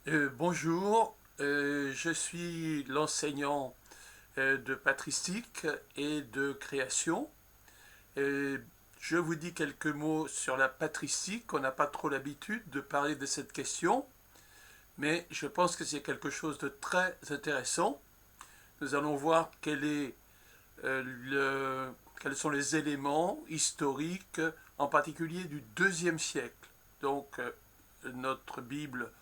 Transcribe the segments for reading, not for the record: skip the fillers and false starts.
Bonjour, je suis l'enseignant de patristique et de création. Je vous dis quelques mots sur la patristique. On n'a pas trop l'habitude de parler de cette question, mais je pense que c'est quelque chose de très intéressant. Nous allons voir quels sont les éléments historiques, en particulier du deuxième siècle. Donc, notre Bible,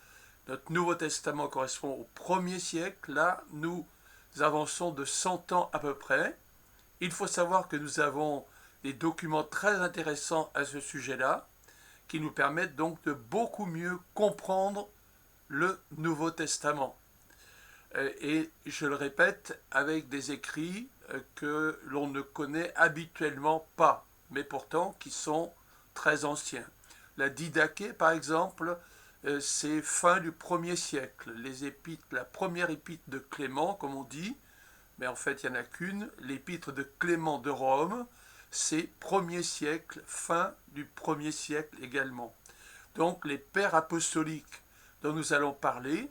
notre Nouveau Testament correspond au premier siècle. Là, nous avançons de 100 ans à peu près. Il faut savoir que nous avons des documents très intéressants à ce sujet-là, qui nous permettent donc de beaucoup mieux comprendre le Nouveau Testament. Et je le répète, avec des écrits que l'on ne connaît habituellement pas, mais pourtant qui sont très anciens. La Didaché, par exemple, c'est fin du 1er siècle. Les épîtres, la première épître de Clément, comme on dit, mais en fait il n'y en a qu'une, l'épître de Clément de Rome, c'est 1er siècle, fin du 1er siècle également. Donc les pères apostoliques dont nous allons parler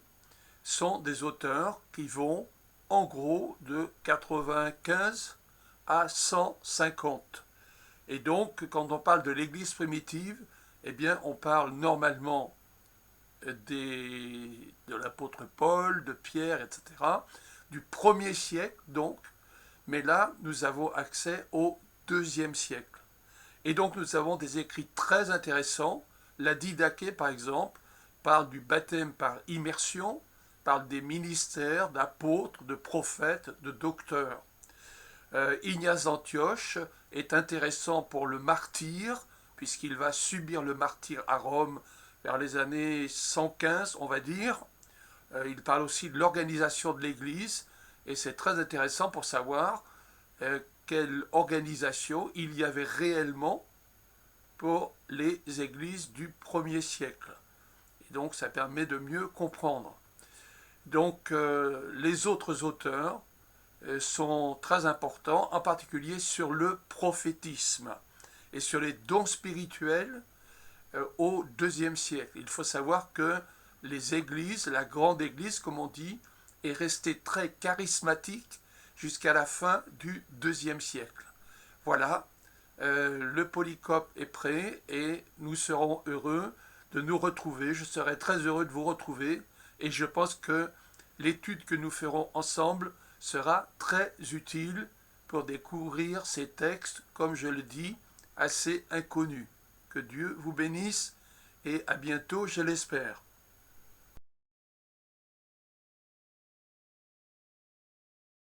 sont des auteurs qui vont en gros de 95 à 150. Et donc, quand on parle de l'Église primitive, eh bien, on parle normalement de l'apôtre Paul, de Pierre, etc., du 1er siècle, donc, mais là, nous avons accès au 2e siècle. Et donc, nous avons des écrits très intéressants. La Didaché, par exemple, parle du baptême par immersion, parle des ministères d'apôtres, de prophètes, de docteurs. Ignace d'Antioche est intéressant pour le martyr, puisqu'il va subir le martyr à Rome vers les années 115, on va dire. Il parle aussi de l'organisation de l'Église, et c'est très intéressant pour savoir quelle organisation il y avait réellement pour les églises du 1er siècle. Et donc ça permet de mieux comprendre. Donc les autres auteurs sont très importants, en particulier sur le prophétisme et sur les dons spirituels au 2e siècle. Il faut savoir que les églises, la grande église comme on dit, est restée très charismatique jusqu'à la fin du 2e siècle. Voilà, le polycope est prêt et nous serons heureux de nous retrouver. Je serai très heureux de vous retrouver et je pense que l'étude que nous ferons ensemble sera très utile pour découvrir ces textes, comme je le dis, assez inconnus. Que Dieu vous bénisse et à bientôt, je l'espère.